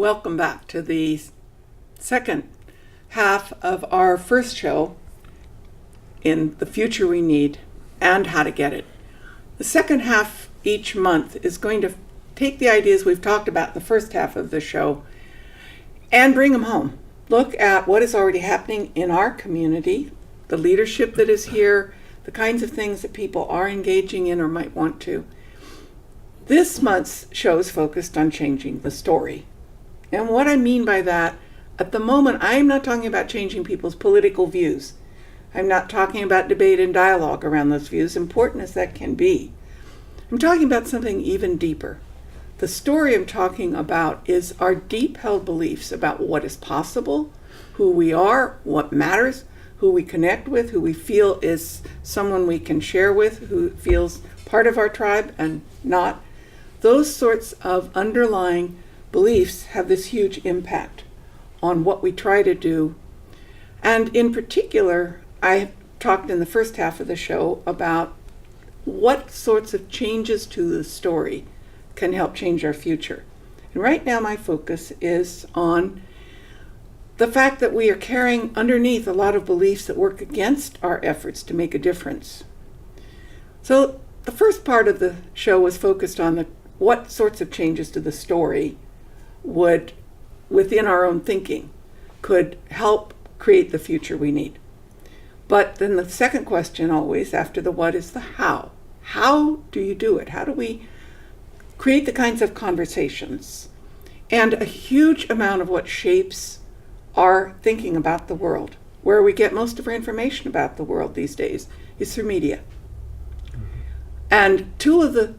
welcome back to the second half of our first show in The Future We Need and How to Get It. The second half each month is going to take the ideas we've talked about in the first half of the show and bring them home. Look at what is already happening in our community, the leadership that is here, the kinds of things that people are engaging in or might want to. This month's show is focused on changing the story. And what I mean by that, at the moment, I'm not talking about changing people's political views. I'm not talking about debate and dialogue around those views, important as that can be. I'm talking about something even deeper. The story I'm talking about is our deep-held beliefs about what is possible, who we are, what matters, who we connect with, who we feel is someone we can share with, who feels part of our tribe and not. Those sorts of underlying beliefs have this huge impact on what we try to do. And in particular, I talked in the first half of the show about what sorts of changes to the story can help change our future. And right now my focus is on the fact that we are carrying underneath a lot of beliefs that work against our efforts to make a difference. So the first part of the show was focused on what sorts of changes to the story would, within our own thinking, could help create the future we need. But then the second question always after the what is the how. How do you do it? How do we create the kinds of conversations? And a huge amount of what shapes our thinking about the world, where we get most of our information about the world these days, is through media. And two of the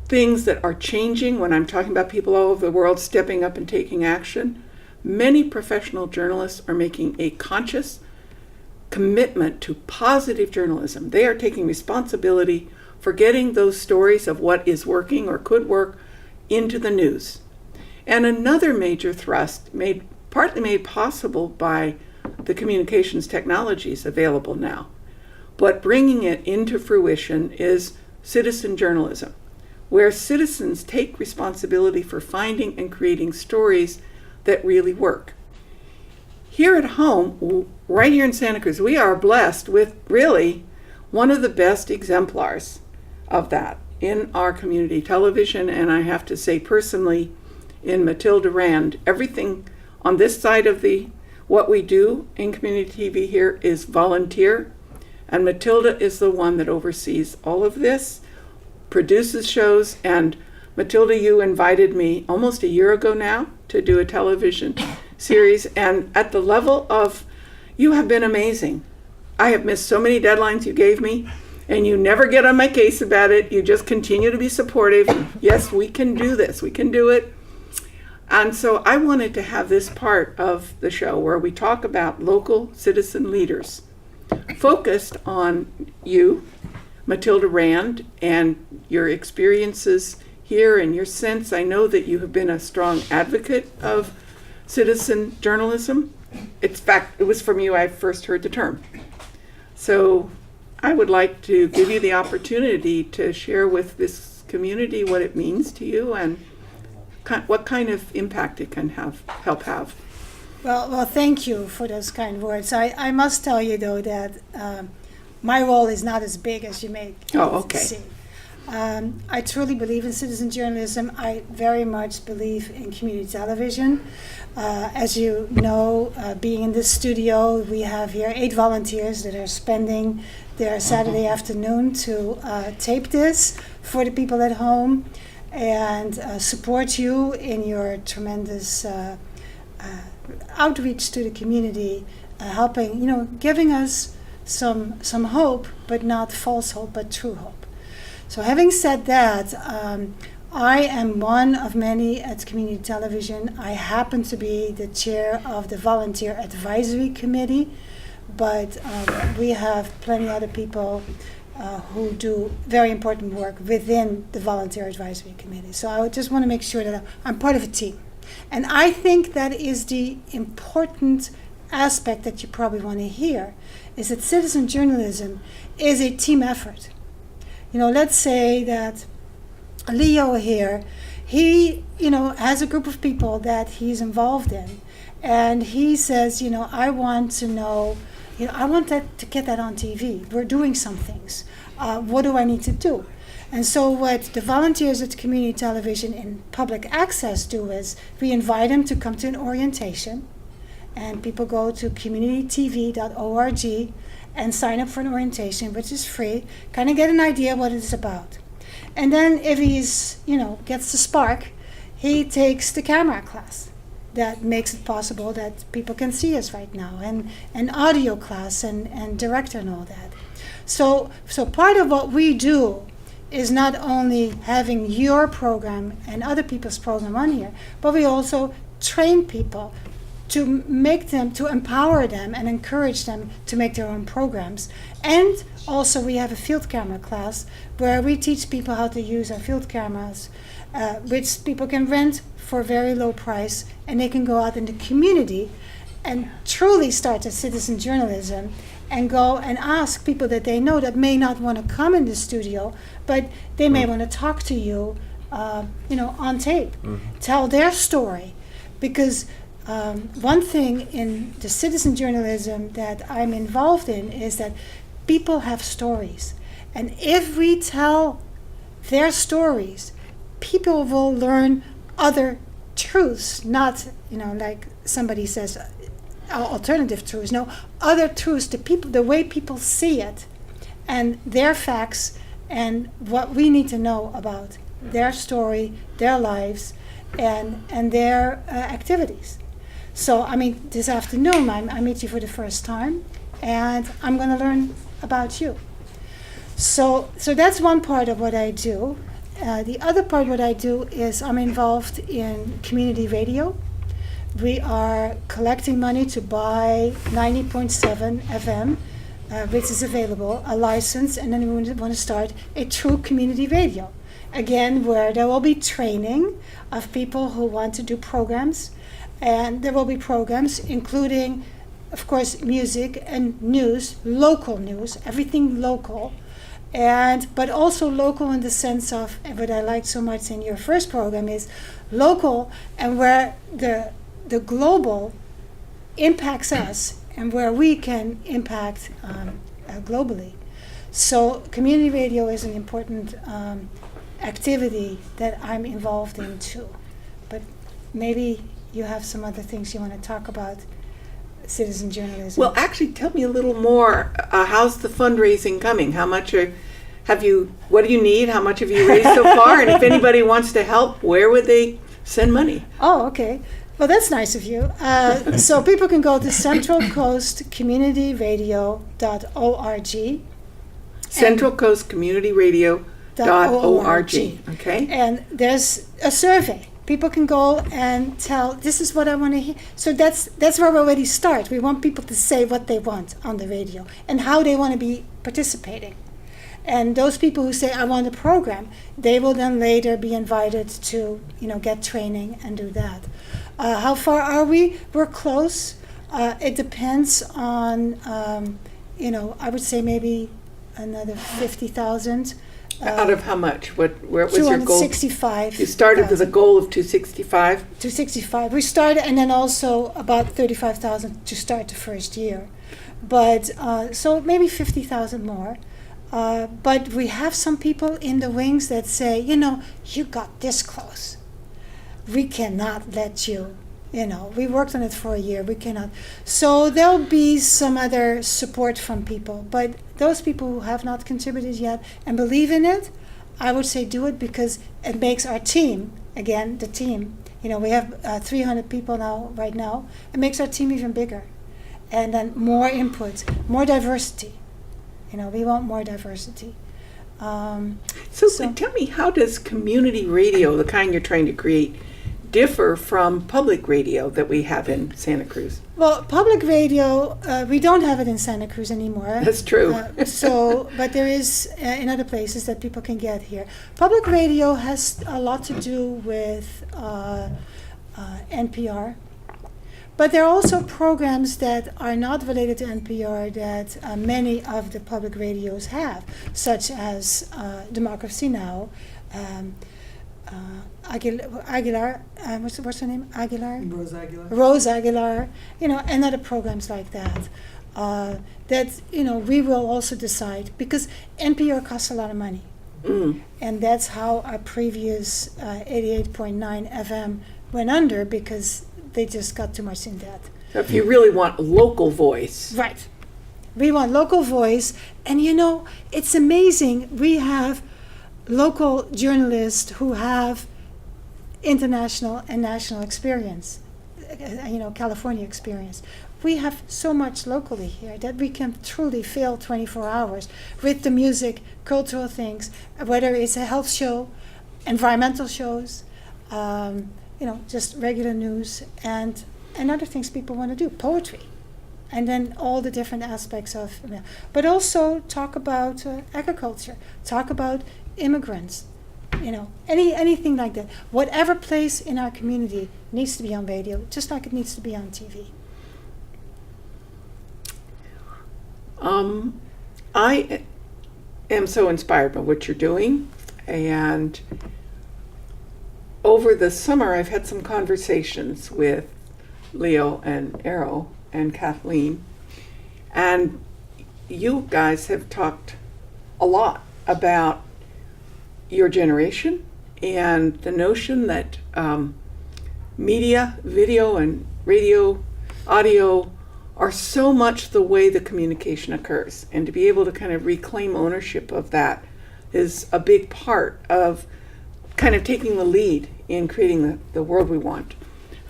things that are changing when I'm talking about people all over the world stepping up and taking action, many professional journalists are making a conscious commitment to positive journalism. They are taking responsibility for getting those stories of what is working or could work into the news. And another major thrust, partly made possible by the communications technologies available now, but bringing it into fruition, is citizen journalism, where citizens take responsibility for finding and creating stories that really work. Here at home, right here in Santa Cruz, we are blessed with really one of the best exemplars of that in our community television, and I have to say personally, in Mathilde Rand. Everything on this side of what we do in community TV here is volunteer, and Mathilde is the one that oversees all of this, produces shows. And Mathilde, you invited me almost a year ago now to do a television series, and at the level of, you have been amazing. I have missed so many deadlines you gave me, and you never get on my case about it. You just continue to be supportive. Yes, we can do this, we can do it. And so I wanted to have this part of the show where we talk about local citizen leaders focused on you, Mathilde Rand, and your experiences here and your sense. I know that you have been a strong advocate of citizen journalism. In fact, it was from you I first heard the term. So I would like to give you the opportunity to share with this community what it means to you and what kind of impact it can help have. Well, thank you for those kind words. I must tell you, though, that my role is not as big as you may see. I truly believe in citizen journalism. I very much believe in community television. As you know, being in this studio, we have here 8 volunteers that are spending their Saturday afternoon to tape this for the people at home and support you in your tremendous outreach to the community, helping, giving us some hope, but not false hope, but true hope. So having said that, I am one of many at community television. I happen to be the chair of the Volunteer Advisory Committee, but we have plenty other people who do very important work within the Volunteer Advisory Committee. So I just want to make sure that I'm part of a team. And I think that is the important aspect that you probably want to hear, is that citizen journalism is a team effort. Let's say that Leo here, he, has a group of people that he's involved in, and he says, I want to know, I want to get that on TV. We're doing some things. What do I need to do? And so what the volunteers at community television in public access do is we invite them to come to an orientation, and people go to communitytv.org and sign up for an orientation, which is free, kind of get an idea what it's about. And then if he's, gets the spark, he takes the camera class that makes it possible that people can see us right now, and an audio class and director and all that. So part of what we do is not only having your program and other people's program on here, but we also train people to empower them and encourage them to make their own programs. And also we have a field camera class where we teach people how to use our field cameras, which people can rent for a very low price, and they can go out in the community and truly start a citizen journalism and go and ask people that they know that may not want to come in the studio, but they may want to talk to you, on tape, tell their story. Because one thing in the citizen journalism that I'm involved in is that people have stories. And if we tell their stories, people will learn other truths, not, like somebody says, alternative truths. No, other truths, the way people see it, and their facts, and what we need to know about their story, their lives, and their activities. So, this afternoon I meet you for the first time, and I'm going to learn about you. So that's one part of what I do. The other part of what I do is I'm involved in community radio. We are collecting money to buy 90.7 FM, which is available, a license, and then we want to start a true community radio. Again, where there will be training of people who want to do programs, and there will be programs including, of course, music and news, local news, everything local, but also local in the sense of, and what I liked so much in your first program is local, and where the global impacts us and where we can impact globally. So community radio is an important activity that I'm involved in too. But maybe you have some other things you want to talk about citizen journalism. Well, actually, tell me a little more. How's the fundraising coming? How much what do you need? How much have you raised so far? And if anybody wants to help, where would they send money? Oh, okay. Well, that's nice of you. So people can go to centralcoastcommunityradio.org. centralcoastcommunityradio.org. Okay. And there's a survey. People can go and tell, this is what I want to hear. So that's where we already start. We want people to say what they want on the radio and how they want to be participating. And those people who say, I want a program, they will then later be invited to, get training and do that. How far are we? We're close. It depends on, I would say maybe another 50,000. Out of how much? Where was your goal? 265. You started with a goal of 265? 265. We started, and then also about 35,000 to start the first year. But, so maybe 50,000 more. But we have some people in the wings that say, you got this close. We cannot let you, we worked on it for a year, we cannot. So there'll be some other support from people. But those people who have not contributed yet and believe in it, I would say do it, because it makes our team, again, the team, we have 300 people right now, it makes our team even bigger. And then more input, more diversity. We want more diversity. So tell me, how does community radio, the kind you're trying to create, differ from public radio that we have in Santa Cruz? Well, public radio, we don't have it in Santa Cruz anymore. That's true. But there is in other places that people can get here. Public radio has a lot to do with NPR. But there are also programs that are not related to NPR that many of the public radios have, such as Democracy Now!, Aguilar, what's her name? Aguilar? Rose Aguilar. Rose Aguilar, and other programs like that. That, we will also decide, because NPR costs a lot of money. And that's how our previous 88.9 FM went under, because they just got too much in debt. So if you really want local voice. Right. We want local voice. And it's amazing. We have local journalists who have international and national experience, California experience. We have so much locally here that we can truly fill 24 hours with the music, cultural things, whether it's a health show, environmental shows, just regular news, and other things people want to do, poetry, and then all the different aspects of, but also talk about agriculture, talk about immigrants, anything like that. Whatever place in our community needs to be on radio, just like it needs to be on TV. I am so inspired by what you're doing, and over the summer I've had some conversations with Leo and Ero and Kathleen, and you guys have talked a lot about your generation and the notion that media, video and radio, audio are so much the way the communication occurs, and to be able to kind of reclaim ownership of that is a big part of kind of taking the lead in creating the world we want.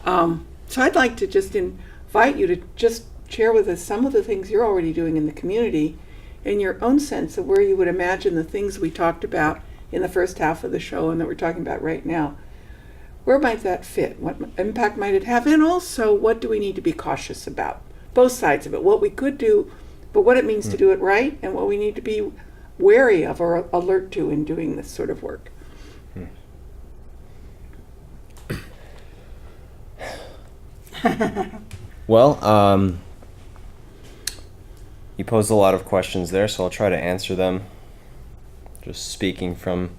So I'd like to just invite you to just share with us some of the things you're already doing in the community in your own sense of where you would imagine the things we talked about in the first half of the show and that we're talking about right now. Where might that fit? What impact might it have? And also, what do we need to be cautious about? Both sides of it, what we could do, but what it means to do it right, and what we need to be wary of or alert to in doing this sort of work. Well, you posed a lot of questions there, so I'll try to answer them, just speaking from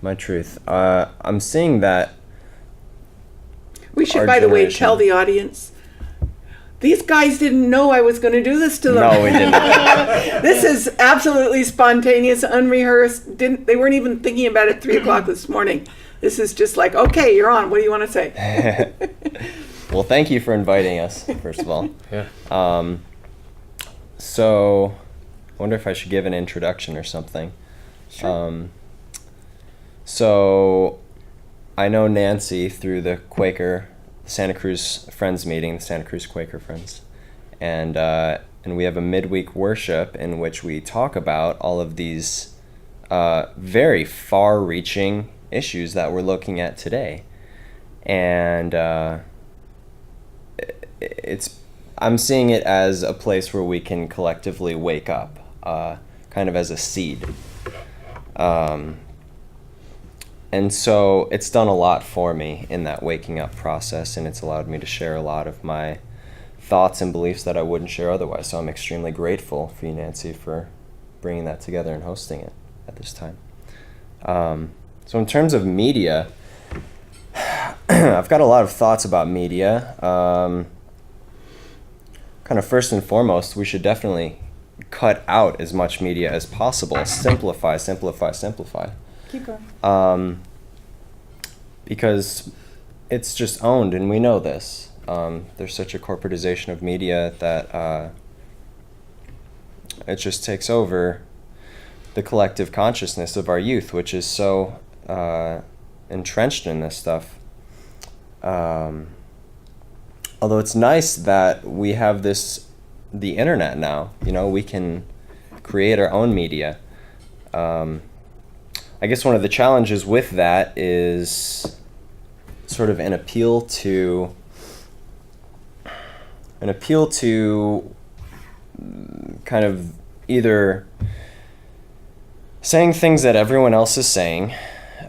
my truth. I'm seeing that we should, by the way, tell the audience, these guys didn't know I was going to do this to them. No, we didn't. This is absolutely spontaneous, unrehearsed. They weren't even thinking about it at 3 o'clock this morning. This is just like, okay, you're on. What do you want to say? Well, thank you for inviting us, first of all. Yeah. So, I wonder if I should give an introduction or something. Sure. So, I know Nancy through the Quaker Santa Cruz Friends meeting, the Santa Cruz Quaker Friends, and we have a midweek worship in which we talk about all of these very far-reaching issues that we're looking at today, and I'm seeing it as a place where we can collectively wake up, kind of as a seed. And so it's done a lot for me in that waking up process, and it's allowed me to share a lot of my thoughts and beliefs that I wouldn't share otherwise. So I'm extremely grateful for you, Nancy, for bringing that together and hosting it at this time. So in terms of media, I've got a lot of thoughts about media. Kind of first and foremost, we should definitely cut out as much media as possible. Simplify. Keep going. Because it's just owned, and we know this. There's such a corporatization of media that it just takes over the collective consciousness of our youth, which is so entrenched in this stuff. Although it's nice that we have the internet now. We can create our own media. I guess one of the challenges with that is sort of an appeal to kind of either saying things that everyone else is saying,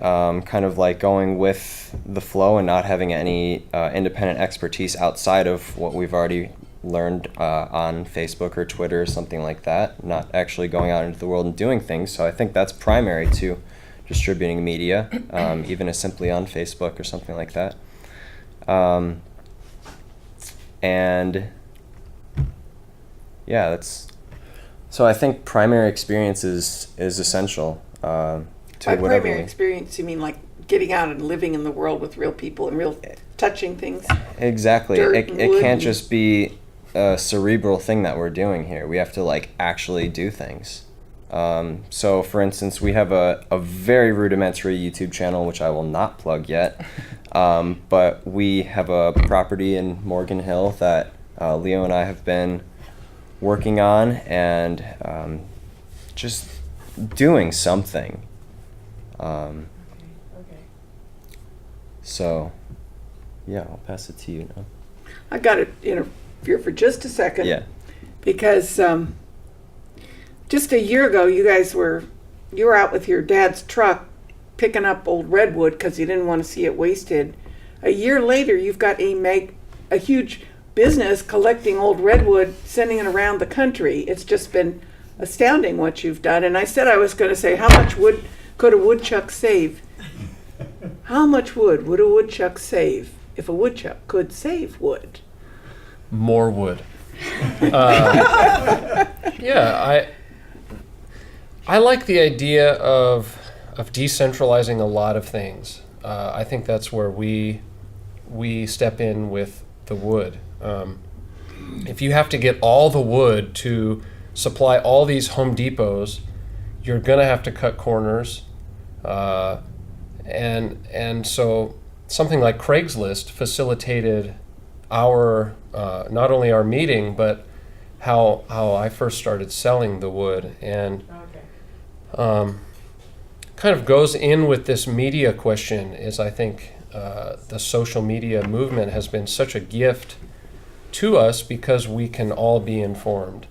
kind of like going with the flow and not having any independent expertise outside of what we've already learned on Facebook or Twitter or something like that, not actually going out into the world and doing things. So I think that's primary to distributing media, even as simply on Facebook or something like that. And yeah, so I think primary experience is essential to By whatever. primary experience, you mean like getting out and living in the world with real people and real touching things? Exactly. Dirt It and wood can't and- just be a cerebral thing that we're doing here. We have to like actually do things. So for instance, we have a very rudimentary YouTube channel, which I will not plug yet. But we have a property in Morgan Hill that Leo and I have been working on, and just doing something. Okay. So, yeah, I'll pass it to you now. I got to interfere for just a second. Yeah. Because just a year ago, you were out with your dad's truck picking up old redwood because you didn't want to see it wasted. A year later, you've got a huge business collecting old redwood, sending it around the country. It's just been astounding what you've done. And I said I was going to say, how much wood could a woodchuck save? How much wood would a woodchuck save if a woodchuck could save wood? More wood. Yeah, I like the idea of decentralizing a lot of things. I think that's where we step in with the wood. If you have to get all the wood to supply all these Home Depots, you're gonna have to cut corners, and so something like Craigslist facilitated our not only our meeting, but how I first started selling the wood, and kind of goes in with this media question. Is I think the social media movement has been such a gift to us because we can all be informed,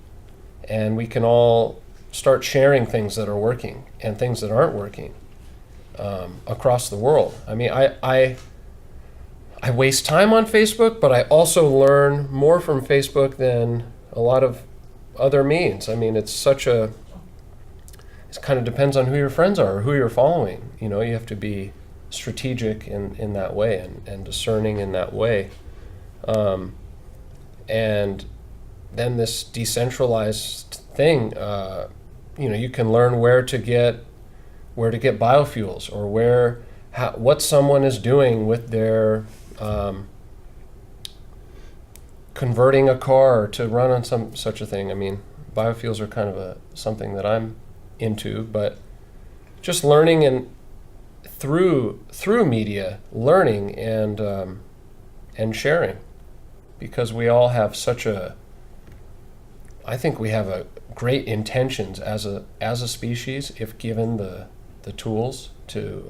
and we can all start sharing things that are working and things that aren't working across the world. I mean, I waste time on Facebook, but I also learn more from Facebook than a lot of other means. I mean, it kind of depends on who your friends are or who you're following. You know, you have to be strategic in that way and discerning in that way. And then this decentralized thing, you can learn where to get biofuels, or what someone is doing with their converting a car to run on such a thing. I mean, biofuels are kind of something that I'm into, but just learning and through media, learning and sharing, because we all have I think we have a great intentions as a species if given the tools to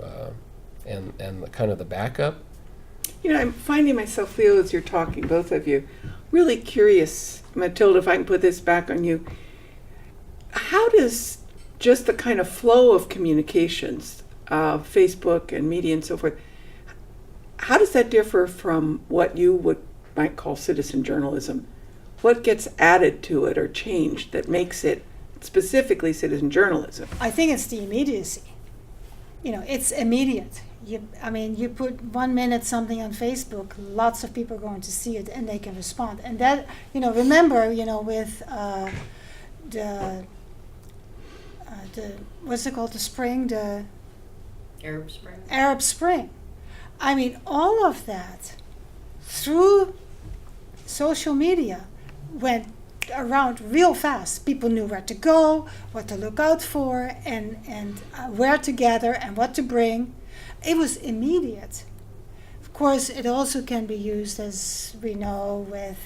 and the kind of the backup. You know, I'm finding myself, Leo, as you're talking, both of you, really curious. Mathilde, if I can put this back on you, how does just the kind of flow of communications, Facebook and media and so forth, how does that differ from what you might call citizen journalism? What gets added to it or changed that makes it specifically citizen journalism? I think it's the immediacy. It's immediate. You put 1 minute something on Facebook, lots of people are going to see it and they can respond. And that, remember, with the what's it called, the spring, the Arab Spring. I mean, all of that through social media went around real fast. People knew where to go, what to look out for, and where to gather and what to bring. It was immediate. Of course, it also can be used, as we know, with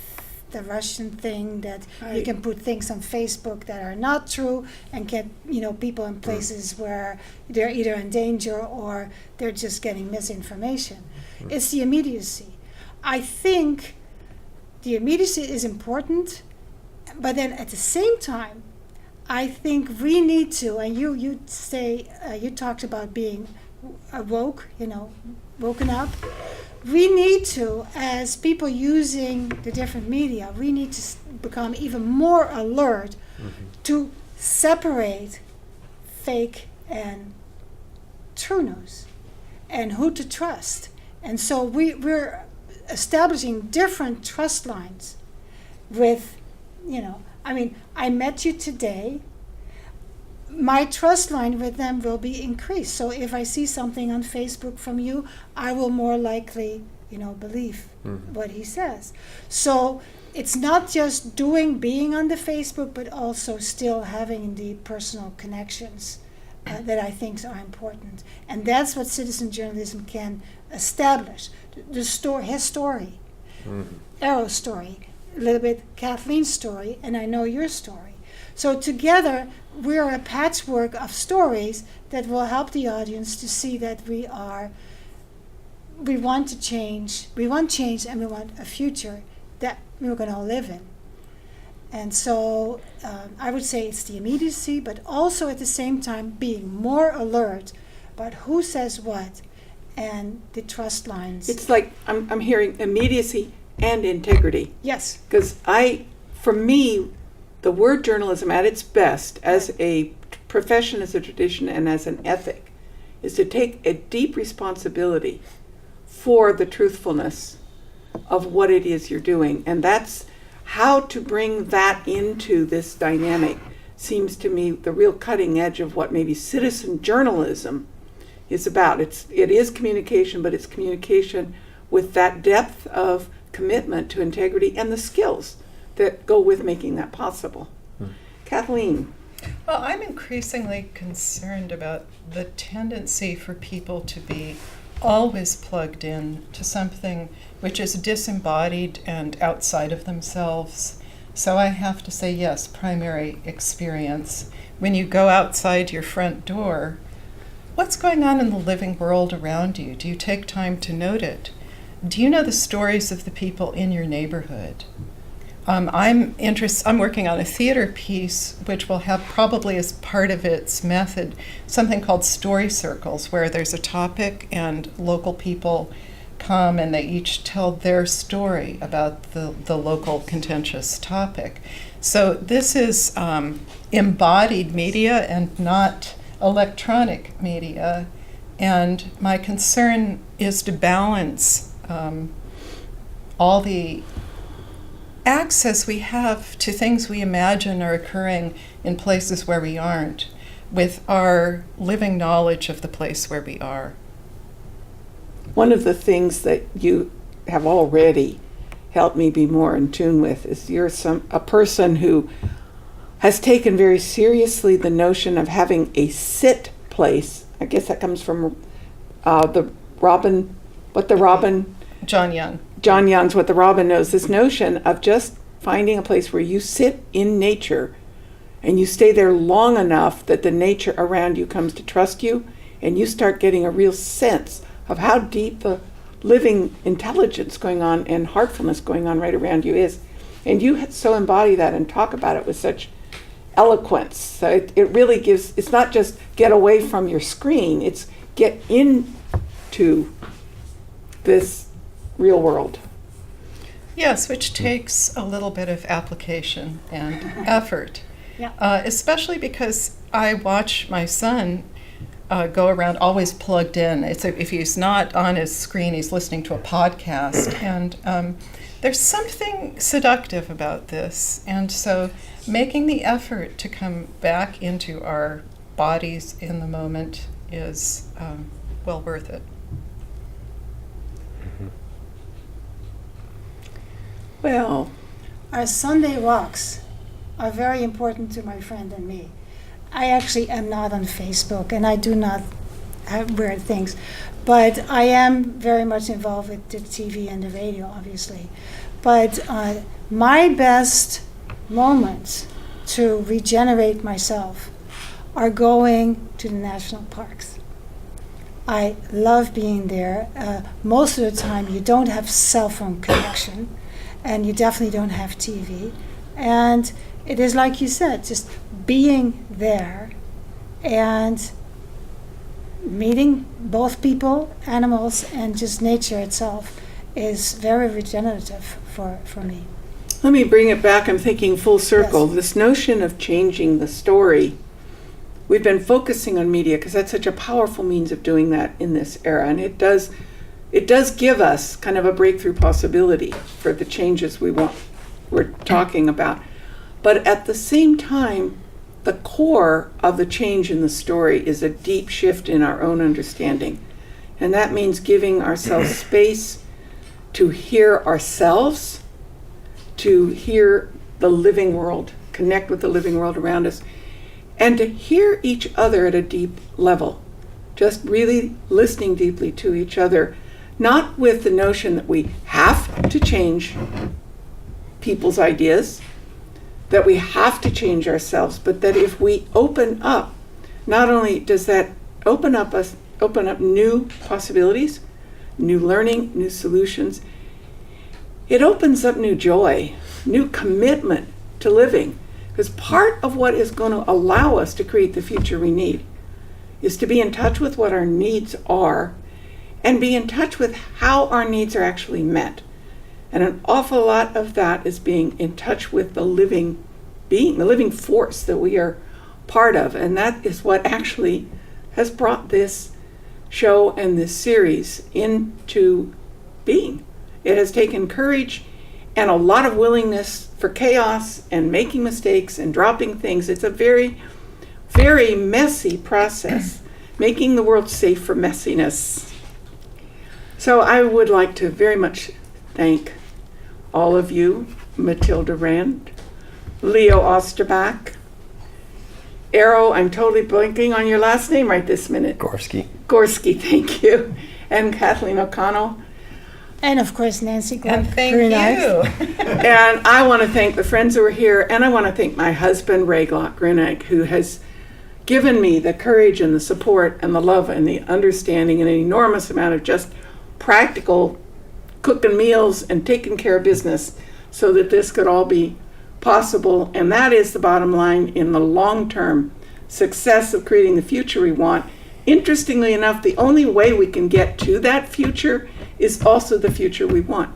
the Russian thing, that you can put things on Facebook that are not true and get people in places where they're either in danger or they're just getting misinformation. It's the immediacy. I think the immediacy is important, but then at the same time, I think we need to, and you talked about being woke, woken up. We need to, as people using the different media, we need to become even more alert to separate fake and true news and who to trust. And so we're establishing different trust lines with, I met you today. My trust line with them will be increased. So if I see something on Facebook from you, I will more likely, believe what he says. So it's not just being on the Facebook, but also still having the personal connections that I think are important. And that's what citizen journalism can establish. His story, Ero's story, a little bit Kathleen's story, and I know your story. So together, we're a patchwork of stories that will help the audience to see that we want change, and we want a future that we're going to all live in. And so I would say it's the immediacy, but also at the same time being more alert about who says what and the trust lines. It's like I'm hearing immediacy and integrity. Yes. Because for me, the word journalism at its best, as a profession, as a tradition, and as an ethic, is to take a deep responsibility for the truthfulness of what it is you're doing. And that's how to bring that into this dynamic seems to me the real cutting edge of what maybe citizen journalism is about. It is communication, but it's communication with that depth of commitment to integrity and the skills that go with making that possible. Kathleen. Well, I'm increasingly concerned about the tendency for people to be always plugged in to something which is disembodied and outside of themselves. So I have to say, yes, primary experience. When you go outside your front door, what's going on in the living world around you? Do you take time to note it? Do you know the stories of the people in your neighborhood? I'm working on a theater piece which will have probably as part of its method something called story circles, where there's a topic and local people come and they each tell their story about the local contentious topic. So this is embodied media and not electronic media, and my concern is to balance all the access we have to things we imagine are occurring in places where we aren't, with our living knowledge of the place where we are. One of the things that you have already helped me be more in tune with is you're a person who has taken very seriously the notion of having a sit place. I guess that comes from John Young's What the Robin Knows, this notion of just finding a place where you sit in nature and you stay there long enough that the nature around you comes to trust you, and you start getting a real sense of how deep the living intelligence going on and heartfulness going on right around you is. And you so embody that and talk about it with such eloquence. So it really gives, it's not just get away from your screen, it's get into this real world. Yes, which takes a little bit of application and effort. Yeah. Especially because I watch my son go around always plugged in. If he's not on his screen, he's listening to a podcast. And there's something seductive about this. And so making the effort to come back into our bodies in the moment is well worth it. Well, our Sunday walks are very important to my friend and me. I actually am not on Facebook, and I do not have weird things, but I am very much involved with the TV and the radio, obviously. But my best moments to regenerate myself are going to the national parks. I love being there. Most of the time you don't have cell phone connection, and you definitely don't have TV. And it is like you said, just being there and meeting both people, animals, and just nature itself is very regenerative for me. Let me bring it back. I'm thinking full circle. Yes. This notion of changing the story we've been focusing on media because that's such a powerful means of doing that in this era. And it does give us kind of a breakthrough possibility for the changes we're talking about. But at the same time, the core of the change in the story is a deep shift in our own understanding. And that means giving ourselves space to hear ourselves, to hear the living world, connect with the living world around us, and to hear each other at a deep level. Just really listening deeply to each other, not with the notion that we have to change people's ideas, that we have to change ourselves, but that if we open up, not only does that open up new possibilities, new learning, new solutions, it opens up new joy, new commitment to living. Because part of what is going to allow us to create the future we need is to be in touch with what our needs are and be in touch with how our needs are actually met. And an awful lot of that is being in touch with the living being, the living force that we are part of. And that is what actually has brought this show and this series into being. It has taken courage and a lot of willingness for chaos and making mistakes and dropping things. It's a very, very messy process, making the world safe for messiness. So I would like to very much thank all of you, Mathilde Rand, Leo Osterbach, Ero, I'm totally blanking on your last name right this minute. Gorski. Gorski, thank you. And Cathleen O'Connell. And of course, Nancy And thank Glock-Grueneich. you. And I want to thank the friends who are here, and I want to thank my husband, Ray Glock-Grueneich, who has given me the courage and the support and the love and the understanding and an enormous amount of just practical cooking meals and taking care of business so that this could all be possible. And that is the bottom line in the long-term success of creating the future we want. Interestingly enough, the only way we can get to that future is also the future we want.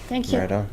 Thank you. Right on.